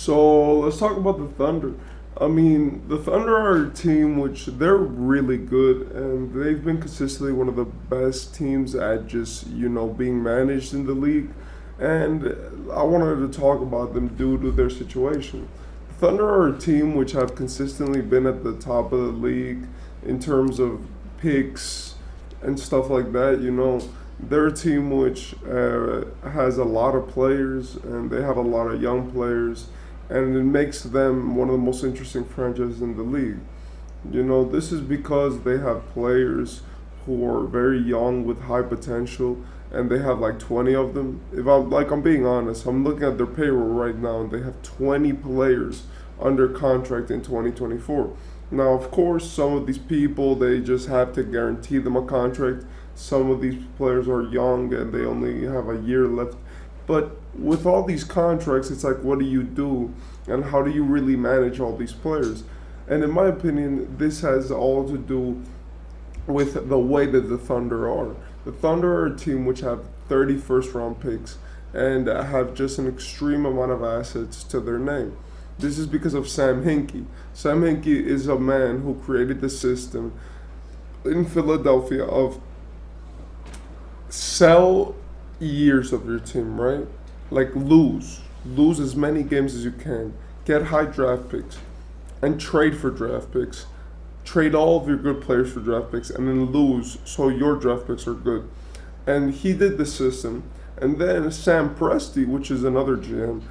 So let's talk about the Thunder. I mean, the Thunder are a team which they're really good, and they've been consistently one of the best teams at just being managed in the league. And I wanted to talk about them due to their situation. The Thunder are a team which have consistently been at the top of the league in terms of picks and stuff like that. They're a team which has a lot of players, and they have a lot of young players, and it makes them one of the most interesting franchises in the league. This is because they have players who are very young with high potential, and they have like 20 of them. If I'm being honest, I'm looking at their payroll right now, and they have 20 players under contract in 2024. Now, of course, some of these people they just have to guarantee them a contract. Some of these players are young and they only have a year left. But with all these contracts, it's like, what do you do? And how do you really manage all these players? And in my opinion, this has all to do with the way that the Thunder are. The Thunder are a team which have 30 first round picks and have just an extreme amount of assets to their name. This is because of Sam Hinkie. Sam Hinkie is a man who created the system in Philadelphia of sell years of your team, right? Like lose as many games as you can, get high draft picks, and trade for draft picks. Trade all of your good players for draft picks, and then lose so your draft picks are good. And he did the system, and then Sam Presti, which is another GM,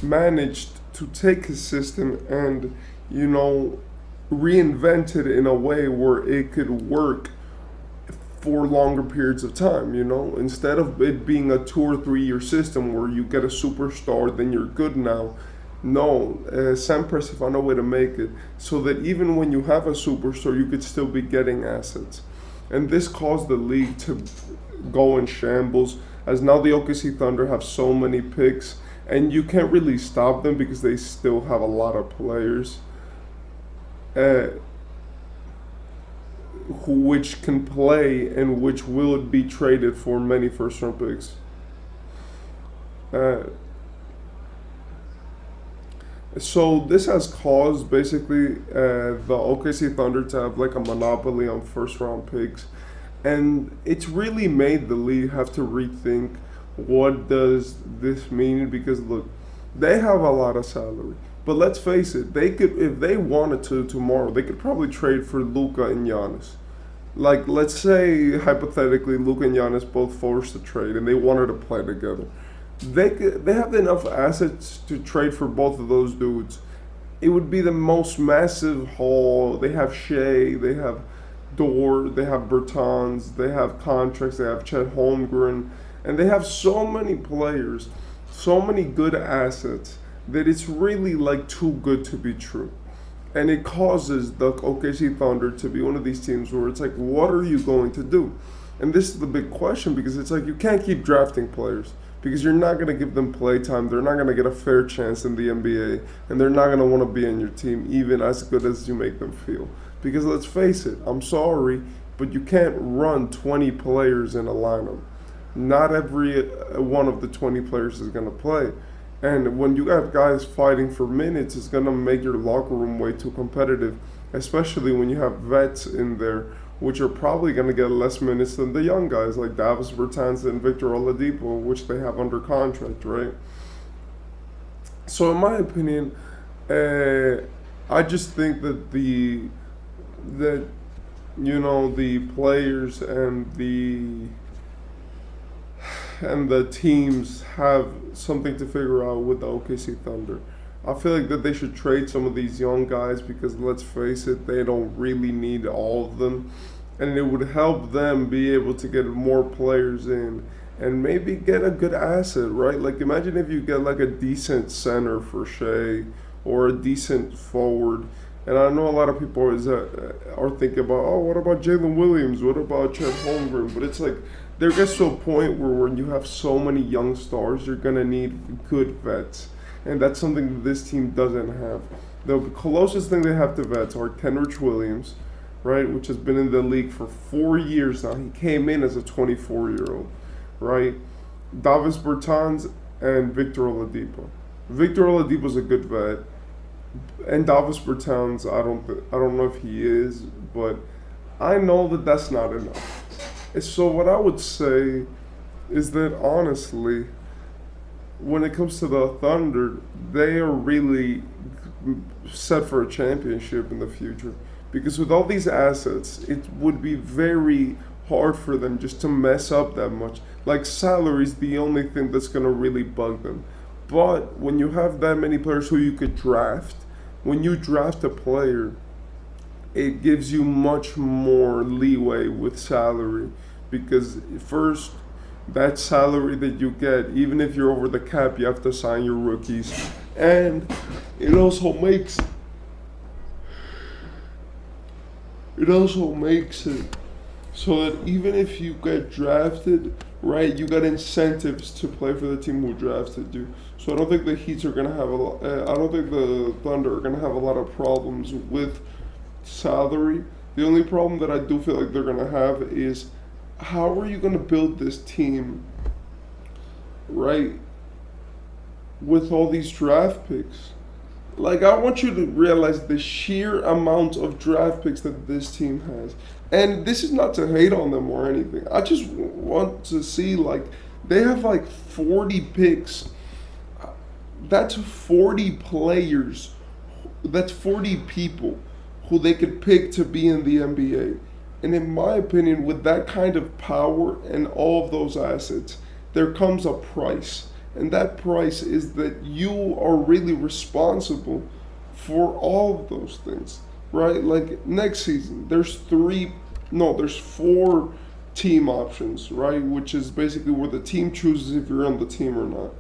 managed to take his system and reinvent it in a way where it could work for longer periods of time. Instead of it being a 2 or 3 year system where you get a superstar, then you're good now. No, Sam Presti found a way to make it so that even when you have a superstar, you could still be getting assets. And this caused the league to go in shambles, as now the OKC Thunder have so many picks, and you can't really stop them because they still have a lot of players. Which can play and which will be traded for many first round picks. So this has caused basically the OKC Thunder to have like a monopoly on first round picks, and it's really made the league have to rethink what does this mean, because look, they have a lot of salary. But let's face it, they could, if they wanted to tomorrow, they could probably trade for Luka and Giannis. Like, let's say hypothetically, Luka and Giannis both forced a trade and they wanted to play together. They have enough assets to trade for both of those dudes. It would be the most massive haul. They have Shea, they have Dort, they have Bertans, they have contracts, they have Chet Holmgren, and they have so many players, so many good assets that it's really like too good to be true. And it causes the OKC Thunder to be one of these teams where it's like, what are you going to do? And this is the big question, because it's like you can't keep drafting players because you're not going to give them play time. They're not going to get a fair chance in the NBA, and they're not going to want to be on your team even as good as you make them feel. Because let's face it, I'm sorry, but you can't run 20 players in a lineup. Not every one of the 20 players is going to play. And when you have guys fighting for minutes, it's going to make your locker room way too competitive, especially when you have vets in there, which are probably going to get less minutes than the young guys like Davis Bertans and Victor Oladipo, which they have under contract, right? So in my opinion, I just think that the players and the teams have something to figure out with the OKC Thunder. I feel like that they should trade some of these young guys, because let's face it, they don't really need all of them. And it would help them be able to get more players in and maybe get a good asset, right? Like, imagine if you get like a decent center for Shea or a decent forward. And I know a lot of people are thinking about, oh, what about Jalen Williams? What about Chet Holmgren? But it's like, there gets to a point where when you have so many young stars, you're going to need good vets. And that's something that this team doesn't have. The closest thing they have to vets are Kenrich Williams, right, which has been in the league for 4 years now. He came in as a 24-year-old, right? Davis Bertans and Victor Oladipo. Victor Oladipo's a good vet, and Davis Bertans, I don't know if he is, but I know that that's not enough. And so what I would say is that honestly, when it comes to the Thunder, they are really set for a championship in the future. Because with all these assets, it would be very hard for them just to mess up that much. Like salary's the only thing that's gonna really bug them. But when you have that many players who you could draft, when you draft a player, it gives you much more leeway with salary because first that salary that you get, even if you're over the cap, you have to sign your rookies, and it also makes it so that even if you get drafted, right, you got incentives to play for the team who drafted you. So I don't think the Heats are gonna have a lot. I don't think the Thunder are gonna have a lot of problems with salary. The only problem that I do feel like they're gonna have is how are you gonna build this team, right, with all these draft picks? Like, I want you to realize the sheer amount of draft picks that this team has. And this is not to hate on them or anything. I just want to see, like, they have like 40 picks. That's 40 players. That's 40 people who they could pick to be in the NBA. And in my opinion, with that kind of power and all of those assets, there comes a price. And that price is that you are really responsible for all of those things, right? Like next season, there's four team options, right? Which is basically where the team chooses if you're on the team or not.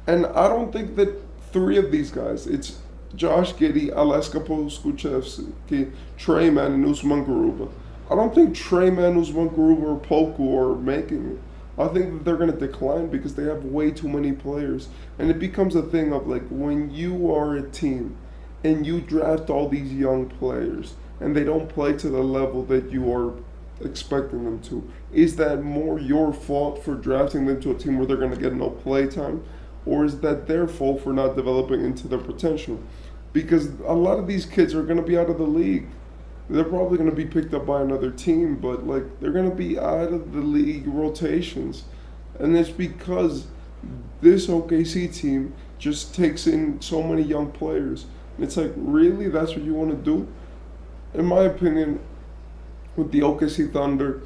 And I don't think that three of these guys, it's Josh Giddey, Aleska Pokusevski, Trey Mann, and Usman Garuba. I don't think Trey Mann, Usman Garuba, or Poku are making it. I think that they're going to decline because they have way too many players. And it becomes a thing of like when you are a team and you draft all these young players and they don't play to the level that you are expecting them to, is that more your fault for drafting them to a team where they're going to get no play time? Or is that their fault for not developing into their potential? Because a lot of these kids are going to be out of the league. They're probably going to be picked up by another team, but like they're going to be out of the league rotations. And it's because this OKC team just takes in so many young players. And it's like, really? That's what you want to do? In my opinion, with the OKC Thunder,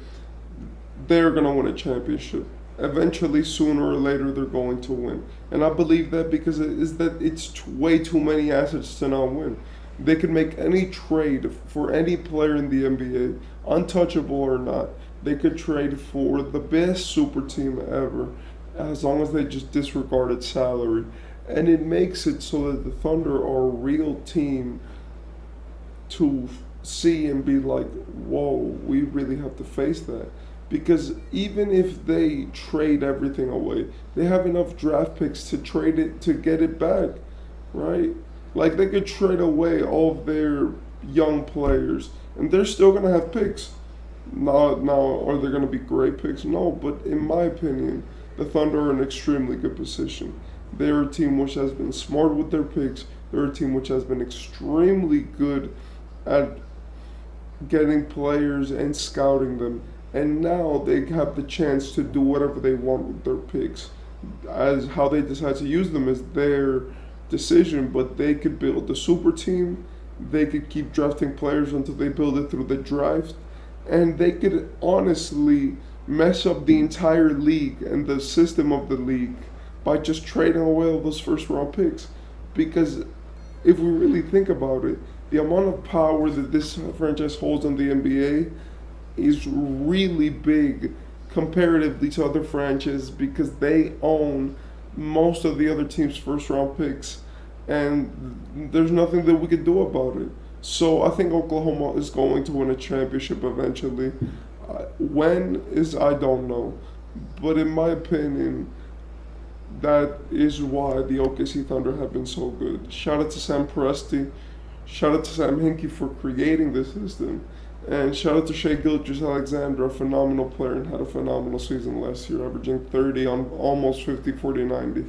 they're going to win a championship. Eventually, sooner or later, they're going to win. And I believe that because it's way too many assets to not win. They could make any trade for any player in the NBA, untouchable or not. They could trade for the best super team ever, as long as they just disregarded salary. And it makes it so that the Thunder are a real team to see and be like, whoa, we really have to face that. Because even if they trade everything away, they have enough draft picks to trade it, to get it back, right? Like they could trade away all of their young players, and they're still gonna have picks. Now, are they gonna be great picks? No, but in my opinion, the Thunder are in an extremely good position. They're a team which has been smart with their picks. They're a team which has been extremely good at getting players and scouting them, and now they have the chance to do whatever they want with their picks. As how they decide to use them is their decision, but they could build the super team. They could keep drafting players until they build it through the draft, and they could honestly mess up the entire league and the system of the league by just trading away all those first round picks. Because if we really think about it, the amount of power that this franchise holds in the NBA is really big comparatively to other franchises because they own most of the other team's first round picks, and there's nothing that we could do about it. So I think Oklahoma is going to win a championship eventually. When is, I don't know, but in my opinion, that is why the OKC Thunder have been so good. Shout out to Sam Presti, shout out to Sam Hinkie for creating this system, and shout out to Shai-Gilgeous Alexander, a phenomenal player and had a phenomenal season last year, averaging 30 on almost 50, 40, 90.